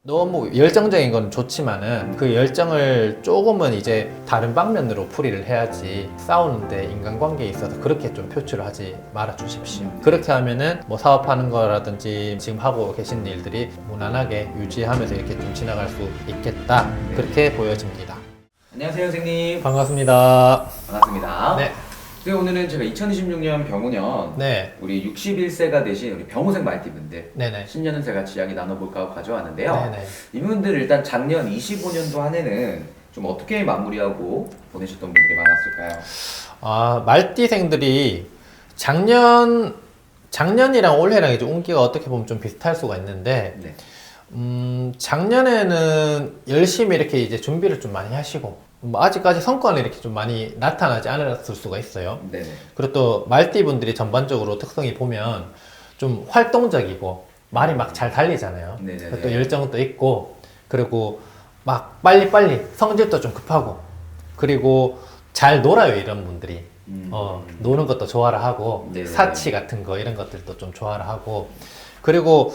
너무 열정적인 건 좋지만은 그 열정을 조금은 이제 다른 방면으로 풀이를 해야지 싸우는데 인간관계에 있어서 그렇게 좀 표출을 하지 말아 주십시오. 그렇게 하면은 뭐 사업하는 거라든지 지금 하고 계신 일들이 무난하게 유지하면서 이렇게 좀 지나갈 수 있겠다. 그렇게 보여집니다. 안녕하세요, 선생님. 반갑습니다. 반갑습니다. 네. 네, 오늘은 제가 2026년 병우년 네. 우리 61세가 되신 우리 병우생 말띠분들 네네. 신년운세 같이 이야기 나눠볼까 하고 가져왔는데요. 네네. 이분들 일단 작년 25년도 한 해는 좀 어떻게 마무리하고 보내셨던 분들이 많았을까요? 아, 말띠생들이 작년이랑 올해랑 이제 운기가 어떻게 보면 좀 비슷할 수가 있는데, 네. 작년에는 열심히 이렇게 이제 준비를 좀 많이 하시고, 뭐 아직까지 성과는 이렇게 좀 많이 나타나지 않았을 수가 있어요. 네네. 그리고 또 말띠분들이 전반적으로 특성이 보면 좀 활동적이고, 말이 막 잘 달리잖아요. 네네네. 그리고 또 열정도 있고, 그리고 막 빨리빨리 성질도 좀 급하고, 그리고 잘 놀아요, 이런 분들이. 노는 것도 좋아라 하고, 네네. 사치 같은 거, 이런 것들도 좀 좋아라 하고, 그리고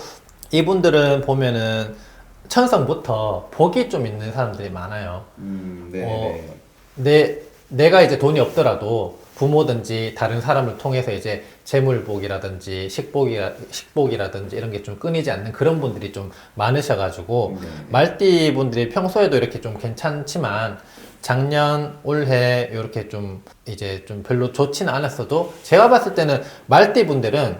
이분들은 보면은 천성부터 복이 좀 있는 사람들이 많아요. 네네. 내가 이제 돈이 없더라도 부모든지 다른 사람을 통해서 이제 재물복이라든지 식복이라든지 이런 게 좀 끊이지 않는 그런 분들이 좀 많으셔가지고 말띠 분들이 평소에도 이렇게 좀 괜찮지만 작년, 올해 이렇게 좀 이제 좀 별로 좋지는 않았어도 제가 봤을 때는 말띠 분들은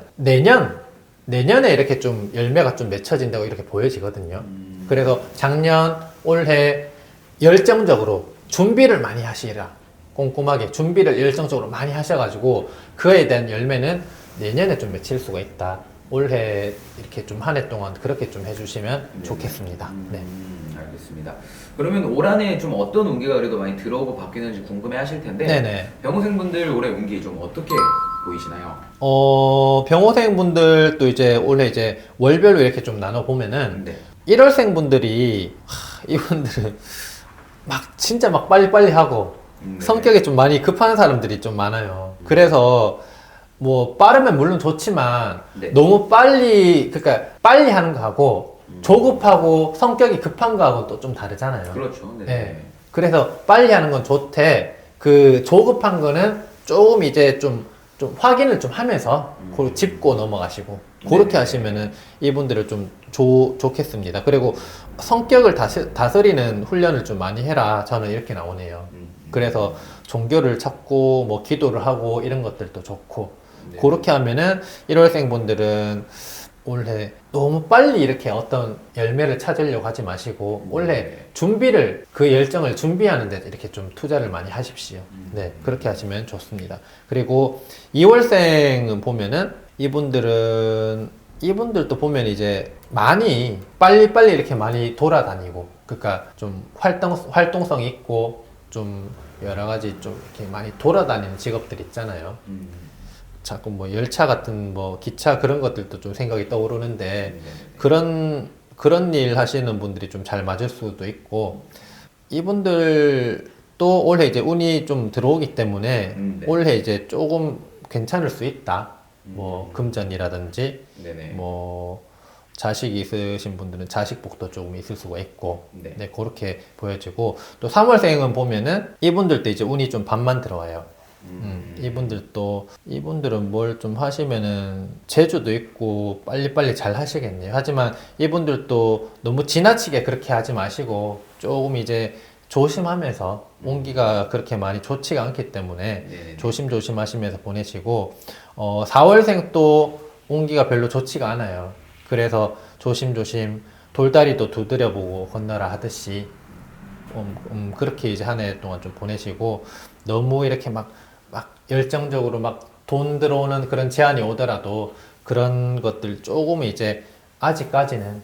내년에 이렇게 좀 열매가 좀 맺혀진다고 이렇게 보여지거든요. 그래서 작년, 올해 열정적으로 준비를 많이 하시라. 꼼꼼하게 준비를 열정적으로 많이 하셔가지고 그에 대한 열매는 내년에 좀 맺힐 수가 있다. 올해 이렇게 좀 한 해 동안 그렇게 좀 해주시면 좋겠습니다. 네. 알겠습니다. 그러면 올 한 해 좀 어떤 운기가 그래도 많이 들어오고 바뀌는지 궁금해 하실 텐데 네네. 병우생분들 올해 운기 좀 어떻게 보이시나요? 병호생 분들도 이제 올해 이제 월별로 이렇게 좀 나눠보면은 네. 1월생 분들이 이분들은 막 진짜 막 빨리빨리 하고 네. 성격이 좀 많이 급한 사람들이 좀 많아요. 그래서 뭐 빠르면 물론 좋지만 네. 너무 그러니까 빨리 하는 거하고 조급하고 성격이 급한 거하고 또 좀 다르잖아요. 그렇죠. 네. 예. 그래서 빨리 하는 건 좋대. 그 조급한 거는 조금 이제 좀 확인을 좀 하면서 그걸 짚고 넘어가시고 그렇게 네네. 하시면은 이분들을 좀 좋겠습니다. 그리고 성격을 다스리는 훈련을 좀 많이 해라. 저는 이렇게 나오네요. 그래서 종교를 찾고 뭐 기도를 하고 이런 것들도 좋고 네. 그렇게 하면은 1월생 분들은 올해 너무 빨리 이렇게 어떤 열매를 찾으려고 하지 마시고 올해 그 열정을 준비하는 데 이렇게 좀 투자를 많이 하십시오. 네, 그렇게 하시면 좋습니다. 그리고 2월생은 보면은 이분들도 보면 이제 많이 빨리빨리 이렇게 많이 돌아다니고 그러니까 좀 활동성 있고 좀 여러 가지 좀 이렇게 많이 돌아다니는 직업들 있잖아요. 자꾸 뭐 열차 같은 뭐 기차 그런 것들도 좀 생각이 떠오르는데 그런 일 하시는 분들이 좀 잘 맞을 수도 있고 이분들도 올해 이제 운이 좀 들어오기 때문에 네. 올해 이제 조금 괜찮을 수 있다. 뭐 금전이라든지 네네. 뭐 자식이 있으신 분들은 자식복도 조금 있을 수가 있고 네. 그렇게 보여지고 또 3월생은 보면은 이분들도 이제 운이 좀 반만 들어와요. 이분들은 뭘 좀 하시면은 재주도 있고 빨리빨리 잘 하시겠네요. 하지만 이분들도 너무 지나치게 그렇게 하지 마시고 조금 이제 조심하면서 운기가 그렇게 많이 좋지가 않기 때문에 네네. 조심조심 하시면서 보내시고 4월생 또 운기가 별로 좋지가 않아요. 그래서 조심조심 돌다리도 두드려보고 건너라 하듯이 그렇게 이제 한 해 동안 좀 보내시고 너무 이렇게 막 열정적으로 막 돈 들어오는 그런 제한이 오더라도 그런 것들 조금 이제 아직까지는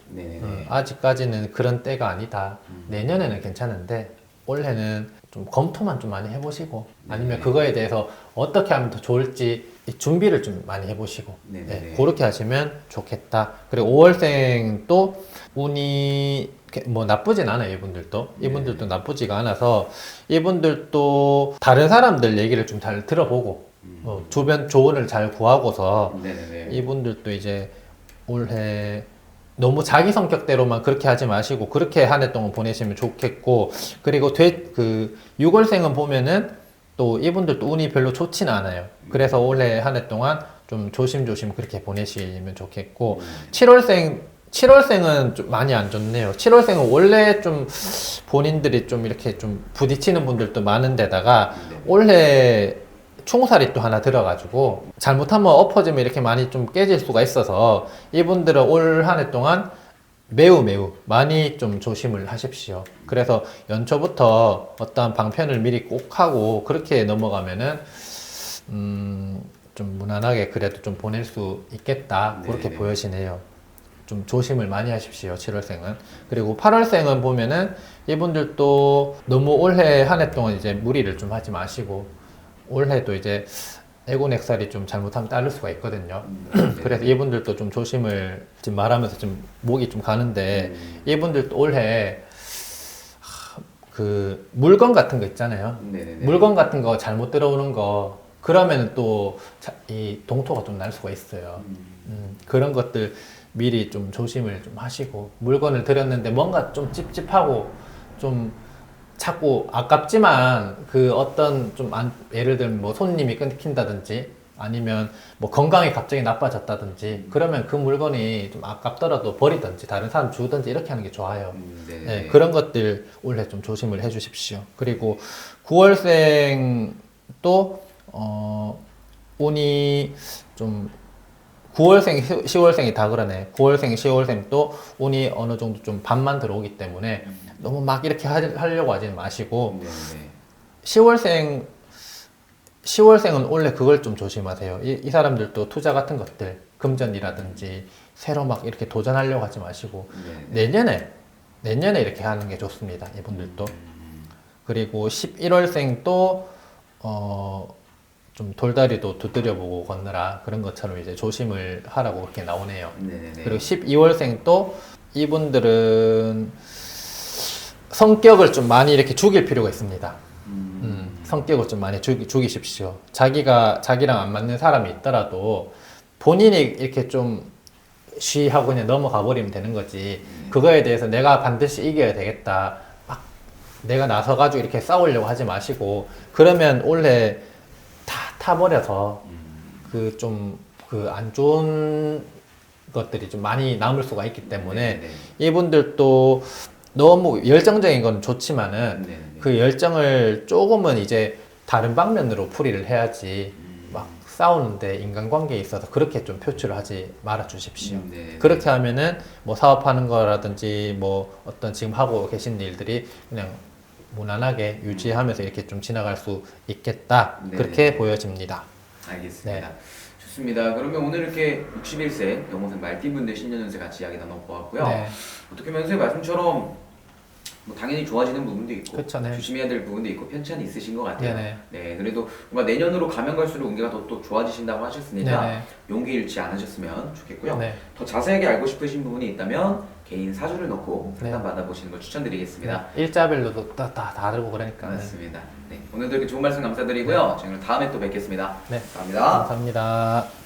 그런 때가 아니다. 내년에는 괜찮은데 올해는 좀 검토만 좀 많이 해보시고 아니면 그거에 대해서 어떻게 하면 더 좋을지 준비를 좀 많이 해보시고 네, 그렇게 하시면 좋겠다. 그리고 5월생도 운이 뭐 나쁘진 않아요. 이분들도 나쁘지가 않아서 이분들도 다른 사람들 얘기를 좀 잘 들어보고 주변 조언을 잘 구하고서 이분들도 이제 올해 너무 자기 성격대로만 그렇게 하지 마시고 그렇게 한 해 동안 보내시면 좋겠고, 그리고 6월생은 보면은 또 이분들도 운이 별로 좋지는 않아요. 그래서 올해 한 해 동안 좀 조심조심 그렇게 보내시면 좋겠고, 7월생은 좀 많이 안 좋네요. 7월생은 원래 좀 본인들이 좀 이렇게 좀 부딪히는 분들도 많은데다가 올해 충살이 또 하나 들어가지고 잘못하면 엎어지면 이렇게 많이 좀 깨질 수가 있어서 이분들은 올 한 해 동안 매우 많이 좀 조심을 하십시오. 그래서 연초부터 어떠한 방편을 미리 꼭 하고 그렇게 넘어가면은 좀 무난하게 그래도 좀 보낼 수 있겠다, 그렇게 네네. 보여지네요. 좀 조심을 많이 하십시오, 7월생은. 그리고 8월생은 보면은 이분들도 너무 올해 한 해 동안 이제 무리를 좀 하지 마시고, 올해도 이제 에고넥살이 좀 잘못하면 따를 수가 있거든요. 그래서 이분들도 좀 조심을 지금 말하면서 좀 목이 좀 가는데, 이분들도 올해 그 물건 같은 거 있잖아요. 네네네. 물건 같은 거 잘못 들어오는 거, 그러면 또 이 동토가 좀 날 수가 있어요. 그런 것들 미리 좀 조심을 좀 하시고, 물건을 들였는데 뭔가 좀 찝찝하고 좀 자꾸 아깝지만 그 어떤 좀 예를 들면 뭐 손님이 끊긴다든지 아니면 뭐 건강이 갑자기 나빠졌다든지 그러면 그 물건이 좀 아깝더라도 버리든지 다른 사람 주든지 이렇게 하는 게 좋아요. 네네. 네, 그런 것들 올해 좀 조심을 해 주십시오. 그리고 9월생 또 운이 좀 9월생, 10월생이 다 그러네. 9월생, 10월생 또 운이 어느 정도 좀 반만 들어오기 때문에 너무 막 이렇게 하려고 하지 마시고, 네네. 10월생은 원래 그걸 좀 조심하세요. 이 사람들도 투자 같은 것들, 금전이라든지 새로 막 이렇게 도전하려고 하지 마시고, 네네. 내년에 이렇게 하는 게 좋습니다. 이분들도. 그리고 11월생 또, 좀 돌다리도 두드려보고 건너라, 그런 것처럼 이제 조심을 하라고 그렇게 나오네요. 네네네. 그리고 12월생 또 이분들은 성격을 좀 많이 이렇게 죽일 필요가 있습니다. 성격을 좀 많이 죽이십시오. 자기랑 안 맞는 사람이 있더라도 본인이 이렇게 좀 쉬하고 그냥 넘어가 버리면 되는 거지. 그거에 대해서 내가 반드시 이겨야 되겠다, 막 내가 나서가지고 이렇게 싸우려고 하지 마시고, 그러면 올해 다 타버려서 그 좀 그 안 좋은 것들이 좀 많이 남을 수가 있기 때문에 네네. 이분들도 너무 열정적인 건 좋지만은 네네. 그 열정을 조금은 이제 다른 방면으로 풀이를 해야지, 막 싸우는데 인간관계에 있어서 그렇게 좀 표출을 하지 말아 주십시오. 네네. 그렇게 하면은 뭐 사업하는 거라든지 뭐 어떤 지금 하고 계신 일들이 그냥 무난하게 유지하면서 이렇게 좀 지나갈 수 있겠다, 네네. 그렇게 보여집니다. 알겠습니다. 네. 좋습니다. 그러면 오늘 이렇게 61세 영호생 말띠분들 신년운세 같이 이야기 나눠보았고요. 네. 어떻게 보면 선생님 말씀처럼 뭐 당연히 좋아지는 부분도 있고 그쵸, 네. 조심해야 될 부분도 있고 편차는 있으신 것 같아요. 네네. 네, 그래도 뭔가 내년으로 가면 갈수록 운기가 또 좋아지신다고 하셨으니까 네네. 용기 잃지 않으셨으면 좋겠고요. 네. 더 자세하게 알고 싶으신 부분이 있다면 개인 사주를 넣고 네. 상담 받아보시는 걸 추천드리겠습니다. 일자별로도 다 다르고 그러니까. 맞습니다. 네, 오늘도 이렇게 좋은 말씀 감사드리고요. 저희는 다음에 또 뵙겠습니다. 네. 감사합니다. 감사합니다.